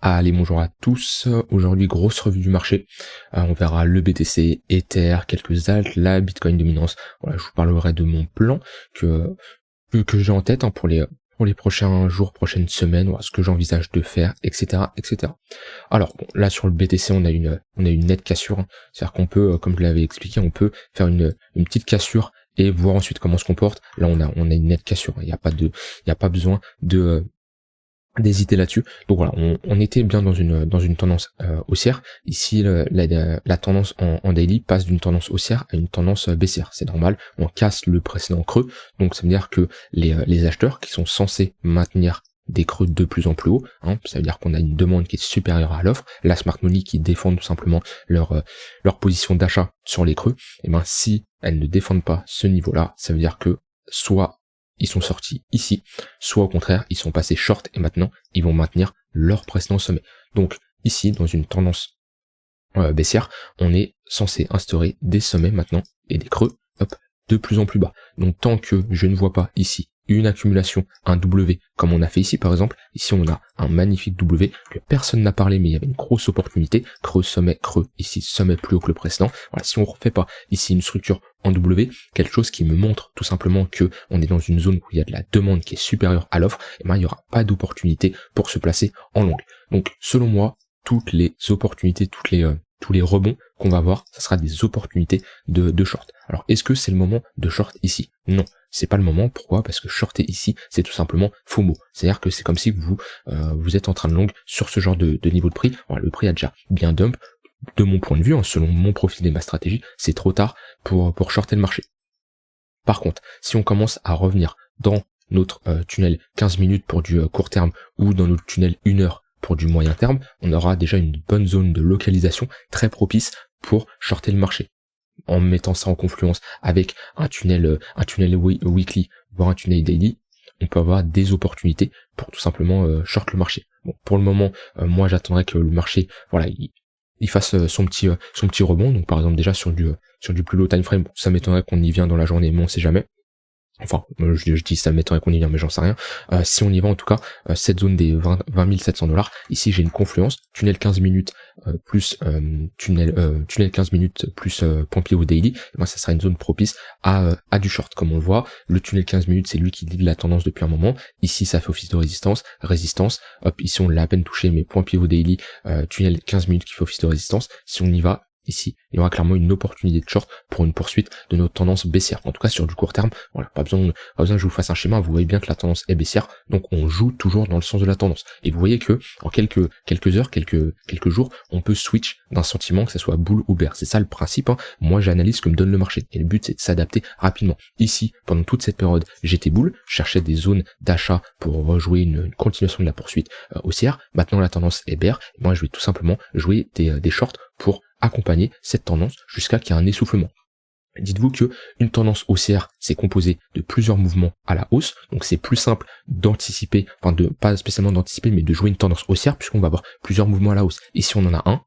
Allez, bonjour à tous. Aujourd'hui, grosse revue du marché. On verra le BTC, Ether, quelques alts, la Bitcoin dominance. Voilà, je vous parlerai de mon plan que j'ai en tête pour les prochains jours, prochaines semaines, voilà, ce que j'envisage de faire, etc., etc. Alors, bon, là sur le BTC, on a une nette cassure. C'est-à-dire qu'on peut, comme je l'avais expliqué, on peut faire une petite cassure et voir ensuite comment on se comporte. Là, on a une nette cassure. Il n'y a pas besoin d'hésiter là-dessus. Donc voilà, on était bien dans une tendance haussière. Ici, la tendance en daily passe d'une tendance haussière à une tendance baissière. C'est normal, on casse le précédent creux. Donc ça veut dire que les acheteurs qui sont censés maintenir des creux de plus en plus haut, ça veut dire qu'on a une demande qui est supérieure à l'offre, la smart money qui défend tout simplement leur position d'achat sur les creux, et ben si elles ne défendent pas ce niveau-là, ça veut dire que soit ils sont sortis ici, soit au contraire, ils sont passés short et maintenant, ils vont maintenir leur précédent sommet. Donc ici, dans une tendance baissière, on est censé instaurer des sommets maintenant et des creux, de plus en plus bas. Donc tant que je ne vois pas ici une accumulation, un W, comme on a fait ici par exemple, ici on a un magnifique W que personne n'a parlé, mais il y avait une grosse opportunité, creux, sommet, creux, ici sommet plus haut que le précédent. Voilà, si on ne refait pas ici une structure en W, quelque chose qui me montre tout simplement que on est dans une zone où il y a de la demande qui est supérieure à l'offre, et ben il n'y aura pas d'opportunité pour se placer en longue. Donc selon moi, toutes les opportunités, tous les rebonds qu'on va voir, ça sera des opportunités de short. Alors est-ce que c'est le moment de short ici? Non, c'est pas le moment. Pourquoi? Parce que shorter ici, c'est tout simplement FOMO. C'est-à-dire que c'est comme si vous êtes en train de long sur ce genre de niveau de prix. Alors, le prix a déjà bien dump. De mon point de vue, selon mon profil et ma stratégie, c'est trop tard pour shorter le marché. Par contre, si on commence à revenir dans notre tunnel 15 minutes pour du court terme ou dans notre tunnel 1 heure pour du moyen terme, on aura déjà une bonne zone de localisation très propice pour shorter le marché. En mettant ça en confluence avec un tunnel weekly, voire un tunnel daily, on peut avoir des opportunités pour tout simplement short le marché. Bon, pour le moment, moi j'attendrai que le marché, voilà, il fasse son petit rebond. Donc par exemple déjà sur du plus low time frame, ça m'étonnerait qu'on y vienne dans la journée, mais on sait jamais. Enfin, je dis ça m'étonnerait qu'on y vient, mais j'en sais rien. Si on y va en tout cas, cette zone des 20 700$, ici j'ai une confluence, tunnel 15 minutes plus tunnel 15 minutes plus point pivot daily, et moi ça sera une zone propice à du short. Comme on le voit, le tunnel 15 minutes c'est lui qui lead la tendance depuis un moment. Ici ça fait office de résistance, hop, ici on l'a à peine touché, mais point pivot daily, tunnel 15 minutes qui fait office de résistance. Si on y va ici, il y aura clairement une opportunité de short pour une poursuite de notre tendance baissière. En tout cas, sur du court terme, voilà, pas besoin que je vous fasse un schéma, vous voyez bien que la tendance est baissière, donc on joue toujours dans le sens de la tendance. Et vous voyez que en quelques heures, quelques jours, on peut switch d'un sentiment, que ce soit bull ou bear. C'est ça le principe, Moi, j'analyse ce que me donne le marché. Et le but, c'est de s'adapter rapidement. Ici, pendant toute cette période, j'étais bull, je cherchais des zones d'achat pour rejouer une continuation de la poursuite haussière. Maintenant, la tendance est bear. Et moi, je vais tout simplement jouer des shorts pour accompagner cette tendance jusqu'à qu'il y ait un essoufflement. Dites-vous que une tendance haussière, c'est composé de plusieurs mouvements à la hausse, donc c'est plus simple d'anticiper, pas spécialement d'anticiper, mais de jouer une tendance haussière, puisqu'on va avoir plusieurs mouvements à la hausse. Ici on en a un,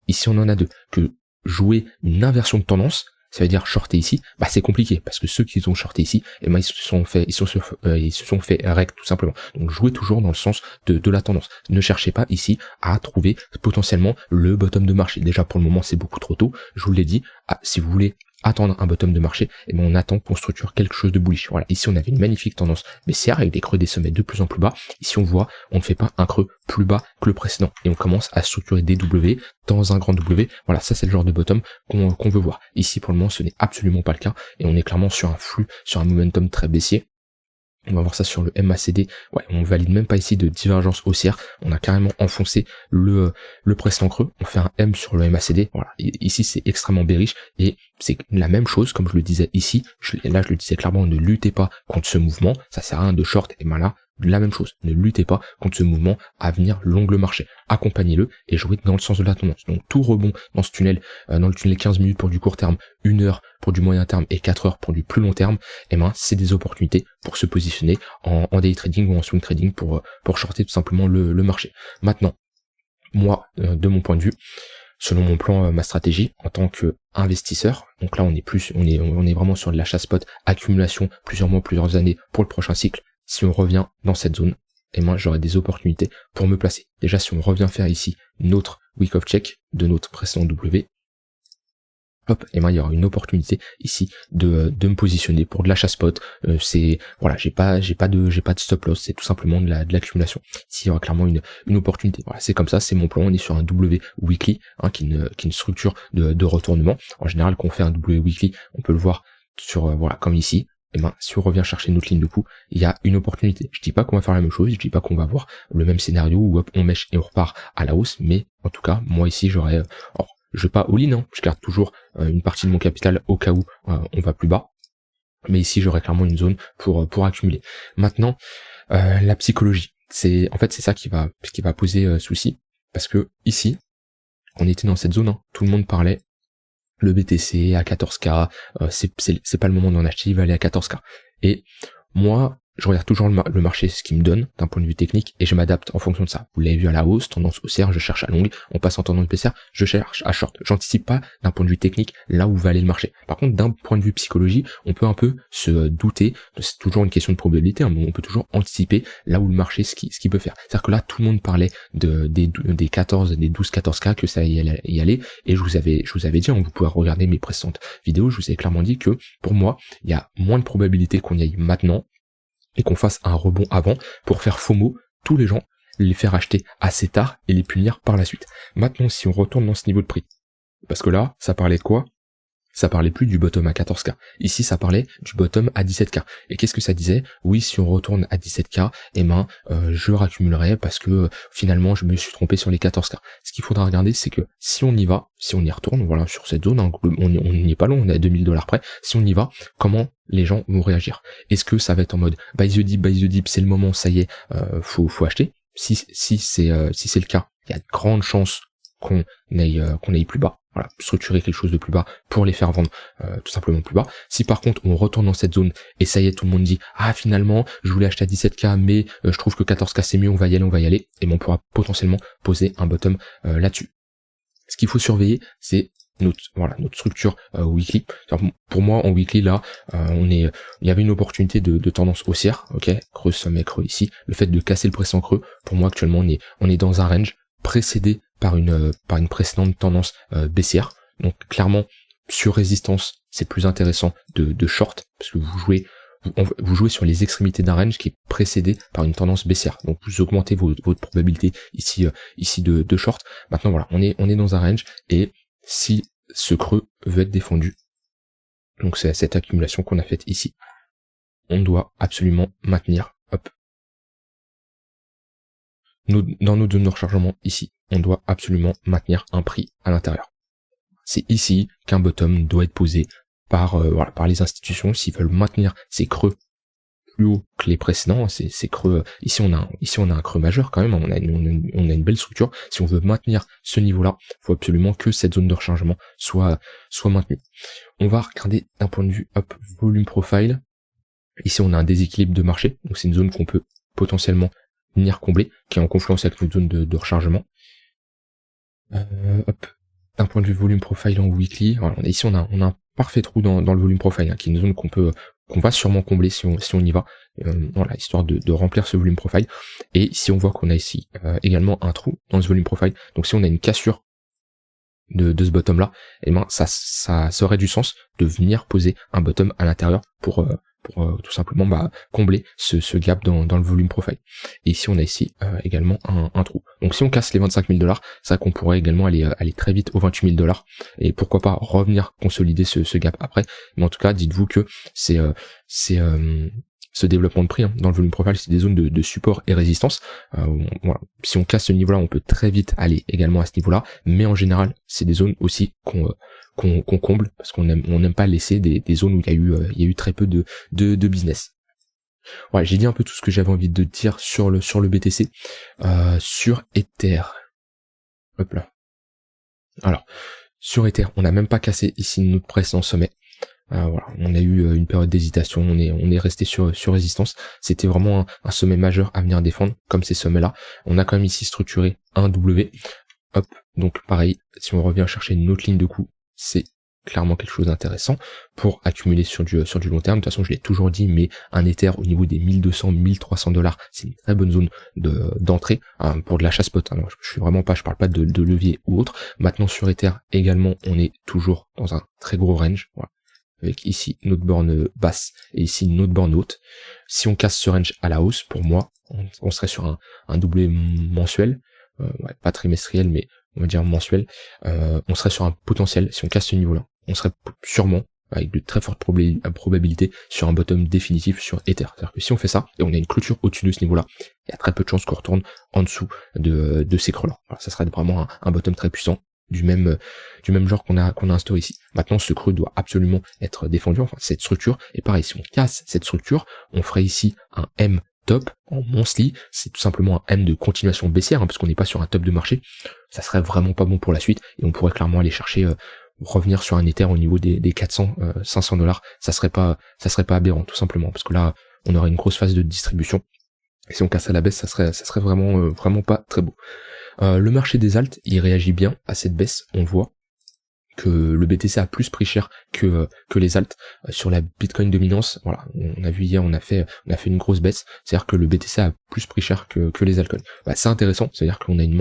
ici on en a deux. Que jouer une inversion de tendance, ça veut dire shorter ici, c'est compliqué, parce que ceux qui ont shorté ici, ils se sont fait rec tout simplement. Donc jouez toujours dans le sens de la tendance. Ne cherchez pas ici à trouver potentiellement le bottom de marché. Déjà pour le moment c'est beaucoup trop tôt. Je vous l'ai dit, si vous voulez attendre un bottom de marché, on attend qu'on structure quelque chose de bullish. Voilà, ici on avait une magnifique tendance baissière avec des creux des sommets de plus en plus bas. Ici on voit, on ne fait pas un creux plus bas que le précédent et on commence à structurer des W dans un grand W. Voilà, ça c'est le genre de bottom qu'on veut voir. Ici pour le moment ce n'est absolument pas le cas et on est clairement sur un flux, sur un momentum très baissier. On va voir ça sur le MACD. Ouais, on valide même pas ici de divergence haussière. On a carrément enfoncé le précédent creux. On fait un M sur le MACD. Voilà. Ici, c'est extrêmement bearish et c'est la même chose, comme je le disais ici. Là, je le disais clairement, ne luttez pas contre ce mouvement. Ça sert à rien de short. Et là, la même chose. Ne luttez pas contre ce mouvement à venir long le marché. Accompagnez-le et jouez dans le sens de la tendance. Donc, tout rebond dans ce tunnel, dans le tunnel 15 minutes pour du court terme, 1 heure pour du moyen terme et 4 heures pour du plus long terme, c'est des opportunités pour se positionner en day trading ou en swing trading pour shorter tout simplement le marché. Maintenant, moi, de mon point de vue, selon mon plan, ma stratégie en tant qu'investisseur, donc là on est vraiment sur de l'achat spot, accumulation, plusieurs mois, plusieurs années pour le prochain cycle. Si on revient dans cette zone, et moi j'aurai des opportunités pour me placer. Déjà, si on revient faire ici notre week of check de notre précédent W, hop, et moi il y aura une opportunité ici de me positionner pour de l'achat spot. C'est voilà, j'ai pas de stop loss, c'est tout simplement de l'accumulation. Ici il y aura clairement une opportunité. Voilà, c'est comme ça, c'est mon plan. On est sur un W weekly, qui est une structure de retournement. En général, quand on fait un W weekly, on peut le voir sur voilà, comme ici. Et ben, si on revient chercher notre ligne de coup, il y a une opportunité. Je dis pas qu'on va faire la même chose, je dis pas qu'on va avoir le même scénario où hop, on mèche et on repart à la hausse, mais en tout cas, moi ici j'aurais je vais pas all-in, hein, je garde toujours une partie de mon capital au cas où on va plus bas. Mais ici, j'aurai clairement une zone pour accumuler. Maintenant, la psychologie, c'est ça qui va poser souci, parce que ici, on était dans cette zone, hein, tout le monde parlait le BTC à 14K, c'est pas le moment d'en acheter, il va aller à 14K. Et moi, je regarde toujours le marché, ce qu'il me donne d'un point de vue technique, et je m'adapte en fonction de ça. Vous l'avez vu à la hausse, tendance haussière, je cherche à longue, on passe en tendance baissière, je cherche à short. J'anticipe pas d'un point de vue technique là où va aller le marché. Par contre, d'un point de vue psychologie, on peut un peu se douter, c'est toujours une question de probabilité, hein, mais on peut toujours anticiper là où le marché, ce qu'il peut faire. C'est-à-dire que là, tout le monde parlait des 12-14K, que ça y allait, et je vous avais dit, hein, vous pouvez regarder mes précédentes vidéos, je vous avais clairement dit que pour moi, il y a moins de probabilité qu'on y aille maintenant, et qu'on fasse un rebond avant pour faire FOMO tous les gens, les faire acheter assez tard et les punir par la suite. Maintenant, si on retourne dans ce niveau de prix, parce que là, ça parlait de quoi? Ça parlait plus du bottom à 14K. Ici, ça parlait du bottom à 17K. Et qu'est-ce que ça disait? Oui, si on retourne à 17K, je raccumulerai parce que finalement, je me suis trompé sur les 14K. Ce qu'il faudra regarder, c'est que si on y va, si on y retourne, voilà, sur cette zone, hein, on n'y est pas long, on est à $2000 près. Si on y va, comment les gens vont réagir? Est-ce que ça va être en mode buy the dip, c'est le moment, ça y est, faut acheter? Si c'est le cas, il y a de grandes chances qu'on aille plus bas. Voilà, structurer quelque chose de plus bas pour les faire vendre tout simplement plus bas. Si par contre on retourne dans cette zone et ça y est, tout le monde dit ah finalement je voulais acheter à 17K mais je trouve que 14K c'est mieux, on va y aller, et on pourra potentiellement poser un bottom là-dessus. Ce qu'il faut surveiller, c'est notre structure weekly. Pour moi en weekly là, il y avait une opportunité de tendance haussière, ok, creux sommet creux ici. Le fait de casser le précédent creux, pour moi actuellement on est dans un range précédé par une précédente tendance baissière. Donc clairement sur résistance, c'est plus intéressant de short parce que vous jouez sur les extrémités d'un range qui est précédé par une tendance baissière. Donc vous augmentez votre probabilité ici de short. Maintenant voilà, on est dans un range, et si ce creux veut être défendu, donc c'est cette accumulation qu'on a faite ici, on doit absolument maintenir, hop, dans nos zones de rechargement ici, on doit absolument maintenir un prix à l'intérieur. C'est ici qu'un bottom doit être posé par les institutions s'ils veulent maintenir ces creux plus haut que les précédents. Ces creux ici on a un creux majeur quand même, on a une belle structure. Si on veut maintenir ce niveau-là, il faut absolument que cette zone de rechargement soit maintenue. On va regarder d'un point de vue volume profile. Ici on a un déséquilibre de marché, donc c'est une zone qu'on peut potentiellement venir combler, qui est en confluence avec notre zone de rechargement. D'un point de vue volume profile en weekly, voilà, ici on a un parfait trou dans le volume profile, hein, qui est une zone qu'on va sûrement combler si on y va, voilà, histoire de remplir ce volume profile. Et ici on voit qu'on a ici également un trou dans ce volume profile, donc si on a une cassure de ce bottom là, et ça aurait du sens de venir poser un bottom à l'intérieur pour tout simplement combler ce gap dans le volume profile. Et ici on a ici également un trou. Donc si on casse les $25 000, c'est vrai qu'on pourrait également aller très vite aux $28 000, et pourquoi pas revenir consolider ce gap après. Mais en tout cas, dites-vous que ce développement de prix, hein, dans le volume profile, c'est des zones de support et résistance. Voilà. Si on casse ce niveau-là, on peut très vite aller également à ce niveau-là, mais en général, c'est des zones aussi qu'on comble, parce qu'on n'aime pas laisser des zones où il y a eu très peu de business. Ouais, j'ai dit un peu tout ce que j'avais envie de dire sur le BTC. Sur Ether. Hop là. Alors, sur Ether, on n'a même pas cassé ici notre précédent sommet. Voilà, on a eu une période d'hésitation, on est resté sur résistance. C'était vraiment un sommet majeur à venir défendre, comme ces sommets-là. On a quand même ici structuré un W. Hop, donc pareil, si on revient chercher une autre ligne de coup, c'est clairement quelque chose d'intéressant pour accumuler sur du long terme. De toute façon, je l'ai toujours dit, mais un Ether au niveau des 1200-1300 $, c'est une très bonne zone d'entrée pour de l'achat spot. Alors, je parle pas de levier ou autre. Maintenant, sur Ether également, on est toujours dans un très gros range. Voilà. Avec ici notre borne basse et ici notre borne haute. Si on casse ce range à la hausse, pour moi, on serait sur un doublé mensuel, pas trimestriel, mais on va dire mensuel, on serait sur un potentiel, si on casse ce niveau-là, on serait sûrement, avec de très fortes probabilités, sur un bottom définitif sur Ether. C'est-à-dire que si on fait ça, et on a une clôture au-dessus de ce niveau-là, il y a très peu de chances qu'on retourne en dessous de ces creux-là. Voilà, ça serait vraiment un bottom très puissant, du même genre qu'on a instauré ici. Maintenant, ce creux doit absolument être défendu, enfin cette structure, et pareil, si on casse cette structure, on ferait ici un M top en monthly, c'est tout simplement un M de continuation baissière, parce qu'on n'est pas sur un top de marché, ça serait vraiment pas bon pour la suite, et on pourrait clairement aller chercher, revenir sur un Ether au niveau des 400-500 $, ça serait pas aberrant, tout simplement, parce que là, on aurait une grosse phase de distribution, et si on casse à la baisse, ça serait vraiment pas très beau. Le marché des alts, il réagit bien à cette baisse, on voit que le BTC a plus pris cher que les alts. Sur la Bitcoin dominance, voilà, on a vu hier, on a fait une grosse baisse, c'est-à-dire que le BTC a plus pris cher que les altcoins. C'est intéressant, c'est-à-dire qu'on a une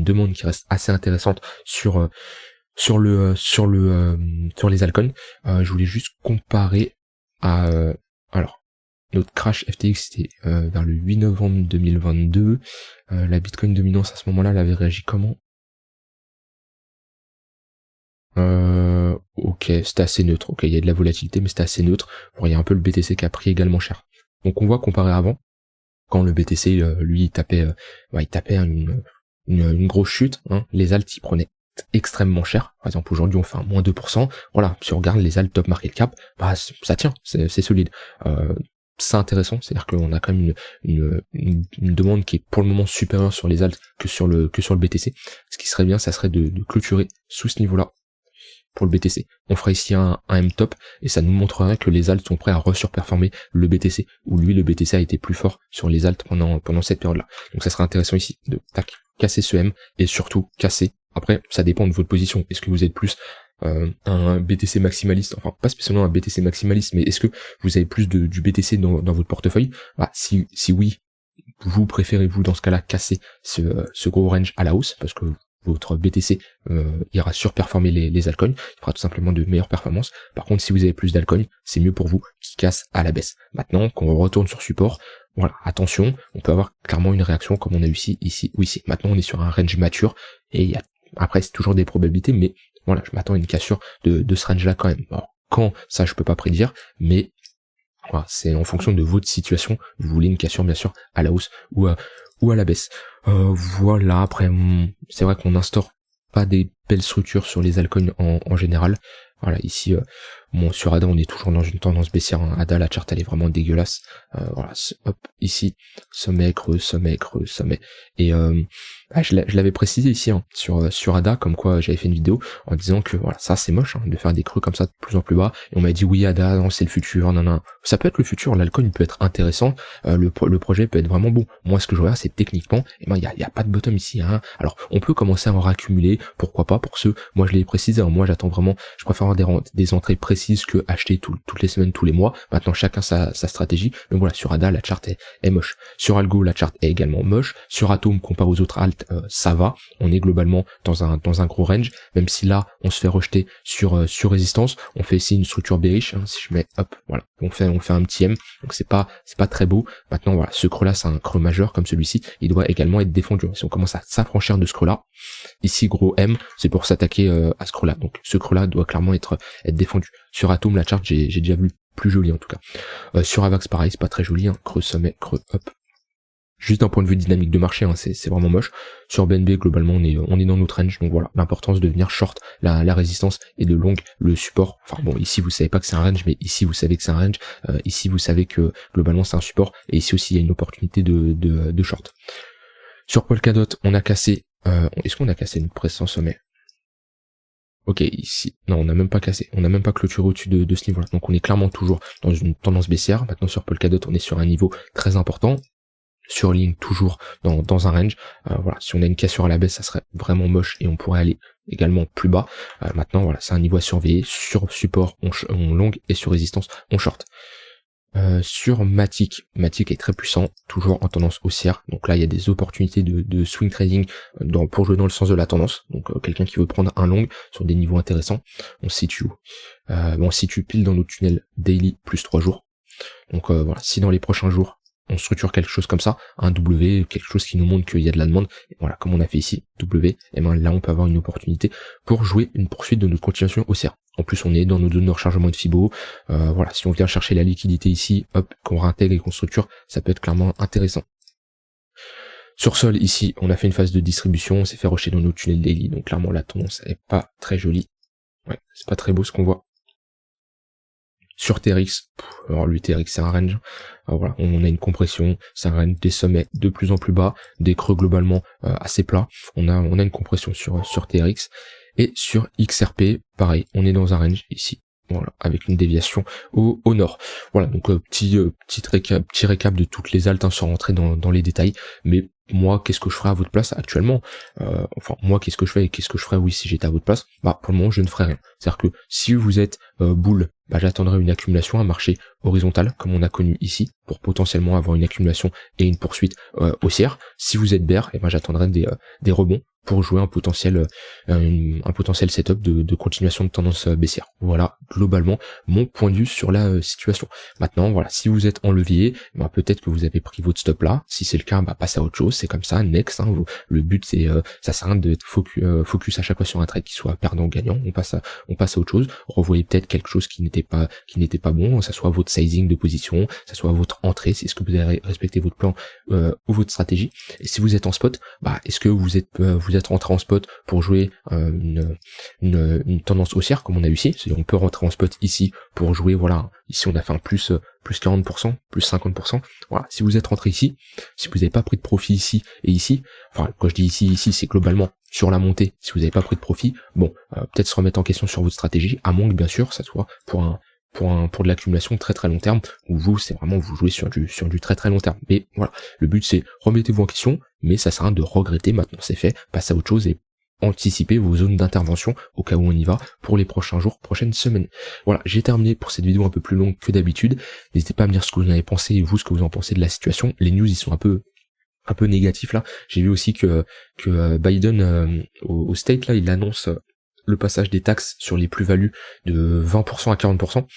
demande qui reste assez intéressante sur les altcoins. Je voulais juste comparer à alors notre crash FTX, c'était vers le 8 novembre 2022. La Bitcoin dominance à ce moment-là, elle avait réagi comment? Ok, c'était assez neutre. Ok, il y a de la volatilité, mais c'était assez neutre. Bon, il y a un peu le BTC qui a pris également cher. Donc on voit comparé avant, quand le BTC, lui, il tapait une grosse chute. Les alts, ils prenaient extrêmement cher. Par exemple, aujourd'hui, on fait un moins 2%. Voilà, si on regarde les alts top market cap, ça tient, c'est solide. C'est intéressant, c'est-à-dire qu'on a quand même une demande qui est pour le moment supérieure sur les alts que sur le BTC. Ce qui serait bien, ça serait de clôturer sous ce niveau-là pour le BTC. On fera ici un M-top et ça nous montrerait que les alts sont prêts à resurperformer le BTC, où lui, le BTC a été plus fort sur les alts pendant cette période-là. Donc ça serait intéressant ici de casser ce M et surtout casser. Après, ça dépend de votre position. Est-ce que vous êtes plus un BTC maximaliste, enfin pas spécialement un BTC maximaliste, mais est-ce que vous avez plus du BTC dans votre portefeuille? Si oui, vous préférez-vous dans ce cas-là casser ce gros range à la hausse, parce que votre BTC ira surperformer les altcoins, il fera tout simplement de meilleures performances. Par contre, si vous avez plus d'altcoins, c'est mieux pour vous qui casse à la baisse. Maintenant, quand on retourne sur support, voilà, attention, on peut avoir clairement une réaction comme on a eu ici ou ici. Maintenant, on est sur un range mature, et après, c'est toujours des probabilités, mais voilà, je m'attends à une cassure de ce range-là quand même. Alors, quand, ça je peux pas prédire, mais voilà, c'est en fonction de votre situation. Vous voulez une cassure, bien sûr, à la hausse ou à la baisse. Voilà, après, c'est vrai qu'on n'instaure pas des belles structures sur les altcoins en général. Voilà, ici, sur ADA, on est toujours dans une tendance baissière. ADA, la charte, elle est vraiment dégueulasse. Voilà, hop, ici, sommet, creux, sommet, creux, sommet. Et je l'avais précisé ici sur ADA, comme quoi j'avais fait une vidéo en disant que voilà, ça c'est moche de faire des creux comme ça de plus en plus bas. Et on m'a dit oui, ADA, non, c'est le futur, non. Ça peut être le futur, l'alcool peut être intéressant, le projet peut être vraiment bon. Moi, ce que je regarde, c'est techniquement, il y a pas de bottom ici. Alors, on peut commencer à en raccumuler, pourquoi pas pour ceux. Moi, je l'ai précisé. Moi, j'attends vraiment. Je préfère avoir des entrées précises que acheter toutes les semaines, tous les mois. Maintenant, chacun sa stratégie. Mais voilà, sur ADA, la charte est moche. Sur Algo, la charte est également moche. Sur Atom, comparé aux autres alts, ça va. On est globalement dans un gros range. Même si là, on se fait rejeter sur résistance. On fait ici une structure bearish. Si je mets, hop, voilà, on fait un petit M. Donc c'est pas très beau. Maintenant, voilà, ce creux-là, c'est un creux majeur comme celui-ci. Il doit également être défendu. Si on commence à s'affranchir de ce creux-là, ici gros M, c'est pour s'attaquer à ce creux-là. Donc ce creux-là doit clairement être défendu. Sur Atom, la charte, j'ai déjà vu plus joli en tout cas. Sur Avax, pareil, c'est pas très joli. Creux sommet, creux hop. Juste d'un point de vue dynamique de marché, c'est vraiment moche. Sur BNB, globalement, on est dans notre range. Donc voilà, l'importance de venir short la résistance et de long le support. Enfin bon, ici vous savez pas que c'est un range, mais ici vous savez que c'est un range. Ici vous savez que globalement c'est un support. Et ici aussi il y a une opportunité de short. Sur Polkadot, on a cassé. Est-ce qu'on a cassé une précédent sommet? Ok, ici, non, on n'a même pas cassé, on n'a même pas clôturé au-dessus de ce niveau-là. Donc on est clairement toujours dans une tendance baissière. Maintenant sur Polkadot, on est sur un niveau très important. Surlink toujours dans un range. Voilà, si on a une cassure à la baisse, ça serait vraiment moche et on pourrait aller également plus bas. Maintenant, voilà, c'est un niveau à surveiller. Sur support, on long, et sur résistance, on short. Sur Matic est très puissant, toujours en tendance haussière. Donc là, il y a des opportunités de swing trading pour jouer dans le sens de la tendance. Donc quelqu'un qui veut prendre un long sur des niveaux intéressants, on se situe où on se situe pile dans nos tunnels daily plus 3 jours. Donc voilà, si dans les prochains jours, on structure quelque chose comme ça, un W, quelque chose qui nous montre qu'il y a de la demande, et voilà, comme on a fait ici, W, et ben là on peut avoir une opportunité pour jouer une poursuite de notre continuation haussière. En plus on est dans nos zones de rechargement de Fibo, voilà, si on vient chercher la liquidité ici, hop, qu'on réintègre et qu'on structure, ça peut être clairement intéressant. Sur sol ici, on a fait une phase de distribution, on s'est fait rusher dans nos tunnels daily, donc clairement la tendance est pas très jolie. Ouais, c'est pas très beau ce qu'on voit. Sur TRX, alors lui TRX c'est un range, alors voilà, on a une compression, c'est un range des sommets de plus en plus bas, des creux globalement assez plats, on a une compression sur TRX, et sur XRP, pareil, on est dans un range ici, voilà, avec une déviation au nord. Voilà, donc petit récap de toutes les altes, hein, sans rentrer dans les détails, mais moi, qu'est-ce que je ferais à votre place actuellement? Enfin, moi, qu'est-ce que je fais et qu'est-ce que je ferais, oui, si j'étais à votre place? Bah, pour le moment, je ne ferais rien. C'est-à-dire que si vous êtes bull, bah, j'attendrai une accumulation, un marché horizontal, comme on a connu ici, pour potentiellement avoir une accumulation et une poursuite haussière. Si vous êtes bear, et ben j'attendrai des rebonds pour jouer un potentiel setup de continuation de tendance baissière. Voilà, globalement, mon point de vue sur la situation. Maintenant, voilà, si vous êtes en levier, bah, peut-être que vous avez pris votre stop là. Si c'est le cas, bah, passez à autre chose. C'est comme ça, next. Hein, le but, c'est ça sert à rien d'être focus à chaque fois sur un trade qui soit perdant ou gagnant. On passe à autre chose. Revoyez peut-être quelque chose qui n'était pas bon. Ça soit votre sizing de position, ça soit votre entrée. C'est ce que vous avez respecté votre plan ou votre stratégie. Et si vous êtes en spot, bah, est-ce que vous êtes rentré en spot pour jouer une tendance haussière comme on a eu ici? C'est-à-dire on peut rentrer en spot ici pour jouer, voilà, ici on a fait un plus 40%, plus 50%. Voilà, si vous êtes rentré ici, si vous n'avez pas pris de profit ici et ici, enfin quand je dis ici, c'est globalement sur la montée, si vous n'avez pas pris de profit, bon, peut-être se remettre en question sur votre stratégie, à moins que bien sûr ça soit pour de l'accumulation très très long terme, où vous, c'est vraiment, vous jouez sur du très très long terme. Mais voilà, le but c'est, remettez-vous en question, mais ça sert à rien de regretter, maintenant c'est fait, passez à autre chose et anticiper vos zones d'intervention au cas où on y va pour les prochains jours, prochaines semaines. Voilà, j'ai terminé pour cette vidéo un peu plus longue que d'habitude. N'hésitez pas à me dire ce que vous en avez pensé et vous, ce que vous en pensez de la situation. Les news, ils sont un peu négatifs là. J'ai vu aussi que Biden au State là, il annonce le passage des taxes sur les plus-values de 20% à 40%.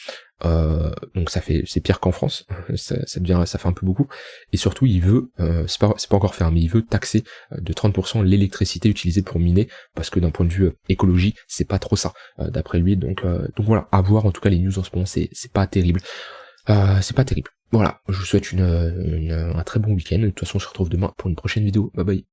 Donc c'est pire qu'en France, ça fait un peu beaucoup. Et surtout, il veut, c'est pas encore fait, mais il veut taxer de 30% l'électricité utilisée pour miner, parce que d'un point de vue écologie, c'est pas trop ça, d'après lui. Donc voilà, à voir. En tout cas, les news en ce moment, c'est pas terrible. C'est pas terrible. Voilà, je vous souhaite un très bon week-end. De toute façon, on se retrouve demain pour une prochaine vidéo. Bye bye.